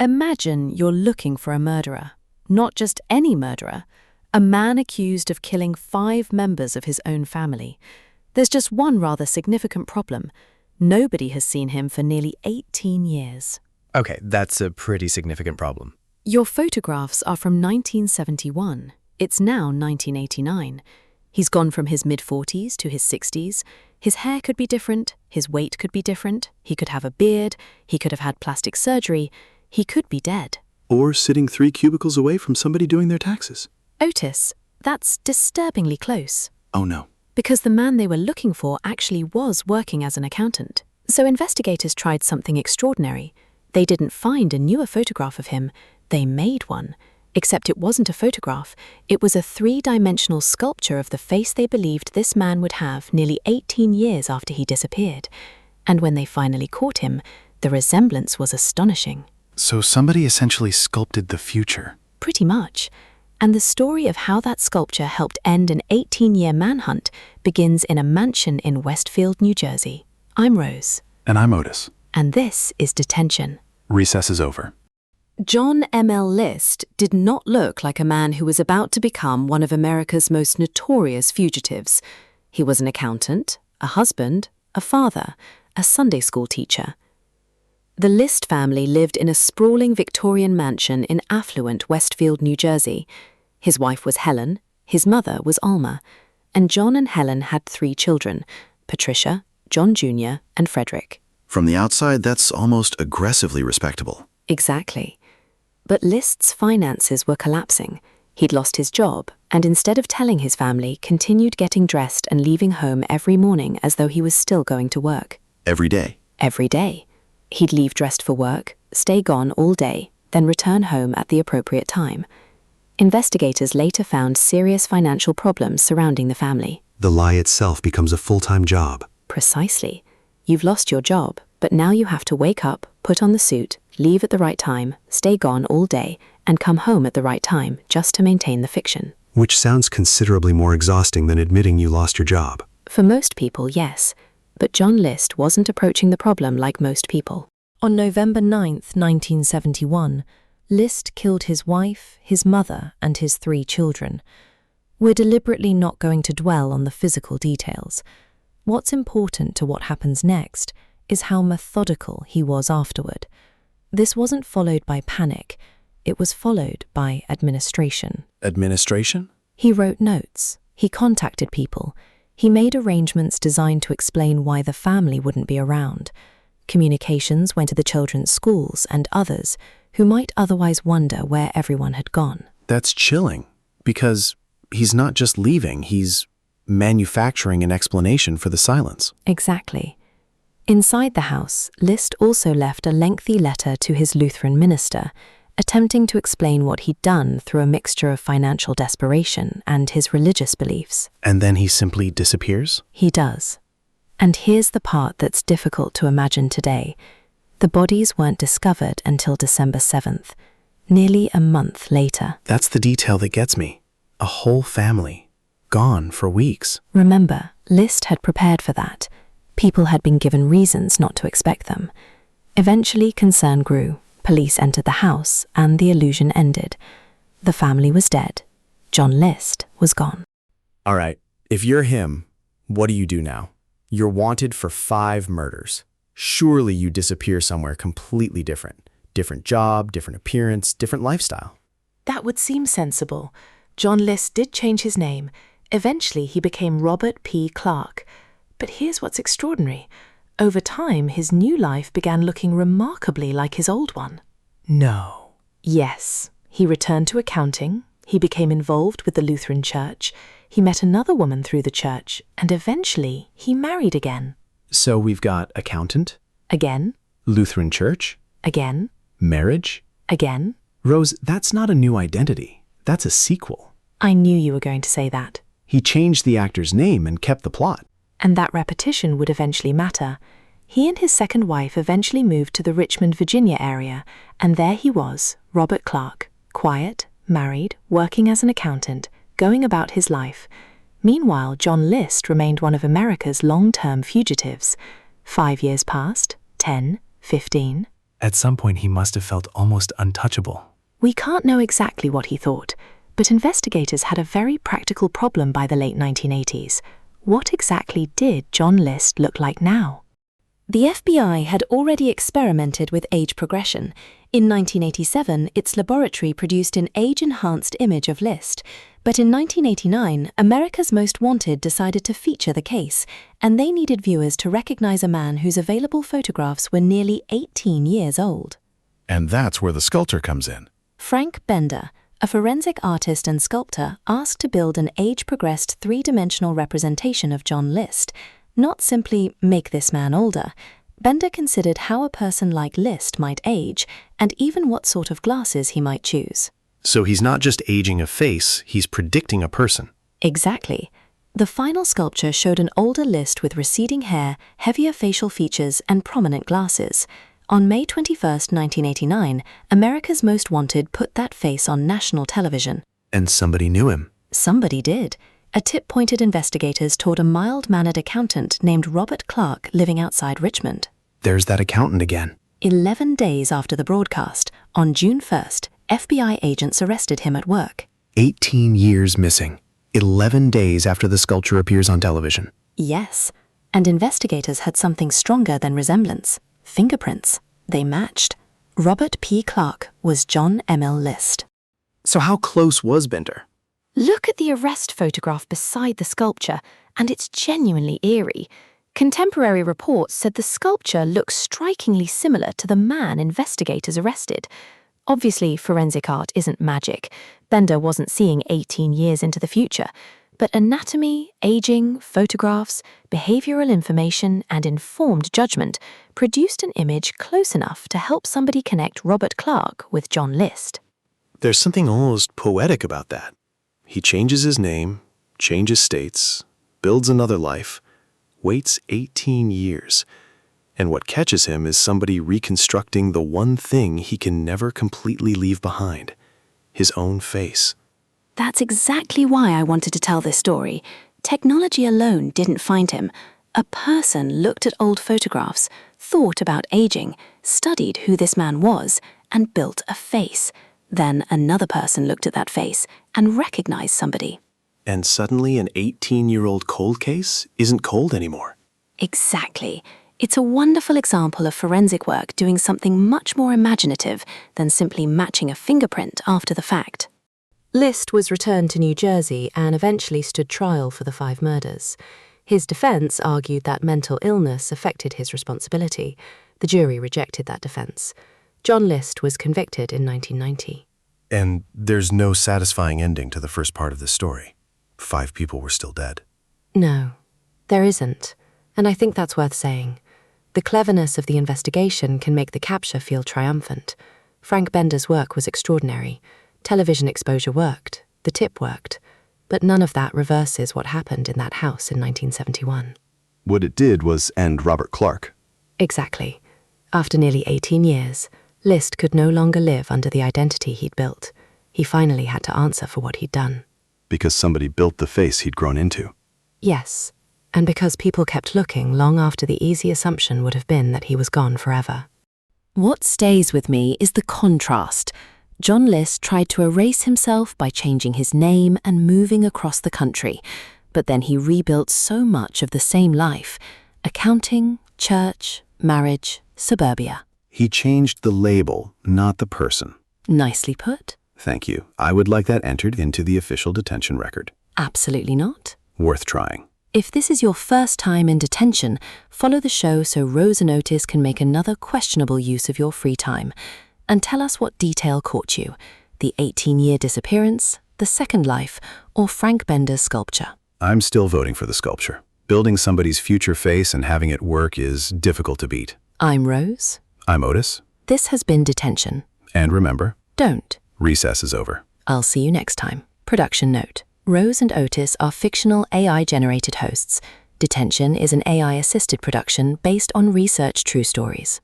Imagine you're looking for a murderer. Not just any murderer, a man accused of killing 5 members of his own family. There's just one rather significant problem. Nobody has seen him for nearly 18 years. Okay, that's a pretty significant problem. Your photographs are from 1971. It's now 1989. He's gone from his mid-40s to his 60s. His hair could be different, his weight could be different, he could have a beard, he could have had plastic surgery, he could be dead. Or sitting 3 cubicles away from somebody doing their taxes. Otis, that's disturbingly close. Oh no. Because the man they were looking for actually was working as an accountant. So investigators tried something extraordinary. They didn't find a newer photograph of him, they made one. Except it wasn't a photograph, it was a 3-dimensional sculpture of the face they believed this man would have nearly 18 years after he disappeared. And when they finally caught him, the resemblance was astonishing. So somebody essentially sculpted the future. Pretty much. And the story of how that sculpture helped end an 18-year manhunt begins in a mansion in Westfield, New Jersey. I'm Rose. And I'm Otis. And this is Detention. Recess is over. John M.L. List did not look like a man who was about to become one of America's most notorious fugitives. He was an accountant, a husband, a father, a Sunday school teacher. The List family lived in a sprawling Victorian mansion in affluent Westfield, New Jersey. His wife was Helen, his mother was Alma, and John and Helen had 3 children, Patricia, John Jr., and Frederick. From the outside, that's almost aggressively respectable. Exactly. But List's finances were collapsing. He'd lost his job, and instead of telling his family, continued getting dressed and leaving home every morning as though he was still going to work. Every day. Every day. He'd leave dressed for work, stay gone all day, then return home at the appropriate time. Investigators later found serious financial problems surrounding the family. The lie itself becomes a full-time job. Precisely. You've lost your job, but now you have to wake up, put on the suit, leave at the right time, stay gone all day, and come home at the right time just to maintain the fiction. Which sounds considerably more exhausting than admitting you lost your job. For most people, yes. But John List wasn't approaching the problem like most people. On November 9th, 1971, List killed his wife, his mother, and his 3 children. We're deliberately not going to dwell on the physical details. What's important to what happens next is how methodical he was afterward. This wasn't followed by panic. It was followed by administration. Administration? He wrote notes. He contacted people. He made arrangements designed to explain why the family wouldn't be around. Communications went to the children's schools and others who might otherwise wonder where everyone had gone. That's chilling, because he's not just leaving, he's manufacturing an explanation for the silence. Exactly. Inside the house, List also left a lengthy letter to his Lutheran minister, attempting to explain what he'd done through a mixture of financial desperation and his religious beliefs. And then he simply disappears? He does. And here's the part that's difficult to imagine today. The bodies weren't discovered until December 7th, nearly a month later. That's the detail that gets me. A whole family, gone for weeks. Remember, List had prepared for that. People had been given reasons not to expect them. Eventually, concern grew. Police entered the house, and the illusion ended. The family was dead. John List was gone. All right, if you're him, what do you do now? You're wanted for 5 murders. Surely you disappear somewhere completely different. Different job, different appearance, different lifestyle. That would seem sensible. John List did change his name. Eventually, he became Robert P. Clark. But here's what's extraordinary. Over time, his new life began looking remarkably like his old one. No. Yes. He returned to accounting. He became involved with the Lutheran Church. He met another woman through the church. And eventually, he married again. So we've got accountant? Again. Lutheran Church? Again. Marriage? Again. Rose, that's not a new identity. That's a sequel. I knew you were going to say that. He changed the actor's name and kept the plot. And that repetition would eventually matter. He and his second wife eventually moved to the Richmond, Virginia area, and there he was, Robert Clark, quiet, married, working as an accountant, going about his life. Meanwhile, John List remained one of America's long-term fugitives. 5 years passed, 10, 15. At some point, he must have felt almost untouchable. We can't know exactly what he thought, but investigators had a very practical problem by the late 1980s. What exactly did John List look like now? The FBI had already experimented with age progression. In 1987, its laboratory produced an age-enhanced image of List. But in 1989, America's Most Wanted decided to feature the case, and they needed viewers to recognize a man whose available photographs were nearly 18 years old. And that's where the sculptor comes in. Frank Bender, a forensic artist and sculptor, asked to build an age-progressed three-dimensional representation of John List. Not simply make this man older. Bender considered how a person like List might age, and even what sort of glasses he might choose. So he's not just aging a face, he's predicting a person. Exactly. The final sculpture showed an older List with receding hair, heavier facial features, and prominent glasses. On May 21, 1989, America's Most Wanted put that face on national television. And somebody knew him. Somebody did. A tip pointed investigators toward a mild-mannered accountant named Robert Clark living outside Richmond. There's that accountant again. 11 days after the broadcast, on June 1st, FBI agents arrested him at work. 18 years missing. 11 days after the sculpture appears on television. Yes, and investigators had something stronger than resemblance. Fingerprints. They matched. Robert P. Clark was John M.L. List. So how close was Bender? Look at the arrest photograph beside the sculpture, and it's genuinely eerie. Contemporary reports said the sculpture looks strikingly similar to the man investigators arrested. Obviously, forensic art isn't magic. Bender wasn't seeing 18 years into the future. But anatomy, aging, photographs, behavioral information, and informed judgment produced an image close enough to help somebody connect Robert Clark with John List. There's something almost poetic about that. He changes his name, changes states, builds another life, waits 18 years. And what catches him is somebody reconstructing the one thing he can never completely leave behind, his own face. That's exactly why I wanted to tell this story. Technology alone didn't find him. A person looked at old photographs, thought about aging, studied who this man was, and built a face. Then another person looked at that face and recognized somebody. And suddenly an 18-year-old cold case isn't cold anymore. Exactly. It's a wonderful example of forensic work doing something much more imaginative than simply matching a fingerprint after the fact. List was returned to New Jersey and eventually stood trial for the 5 murders. His defense argued that mental illness affected his responsibility. The jury rejected that defense. John List was convicted in 1990. And there's no satisfying ending to the first part of this story. 5 people were still dead. No, there isn't. And I think that's worth saying. The cleverness of the investigation can make the capture feel triumphant. Frank Bender's work was extraordinary. Television exposure worked. The tip worked. But none of that reverses what happened in that house in 1971. What it did was end Robert Clark. Exactly. After nearly 18 years, List could no longer live under the identity he'd built. He finally had to answer for what he'd done. Because somebody built the face he'd grown into. Yes, and because people kept looking long after the easy assumption would have been that he was gone forever. What stays with me is the contrast. John List tried to erase himself by changing his name and moving across the country, but then he rebuilt so much of the same life: accounting, church, marriage, suburbia. He changed the label, not the person. Nicely put. Thank you. I would like that entered into the official detention record. Absolutely not. Worth trying. If this is your first time in detention, follow the show so Rose Otis can make another questionable use of your free time. And tell us what detail caught you: the 18-year disappearance, the second life, or Frank Bender's sculpture. I'm still voting for the sculpture. Building somebody's future face and having it work is difficult to beat. I'm Rose. I'm Otis. This has been Detention. And remember, Don't. recess is over. I'll see you next time. Production note: Rose and Otis are fictional AI-generated hosts. Detention is an AI-assisted production based on research true stories.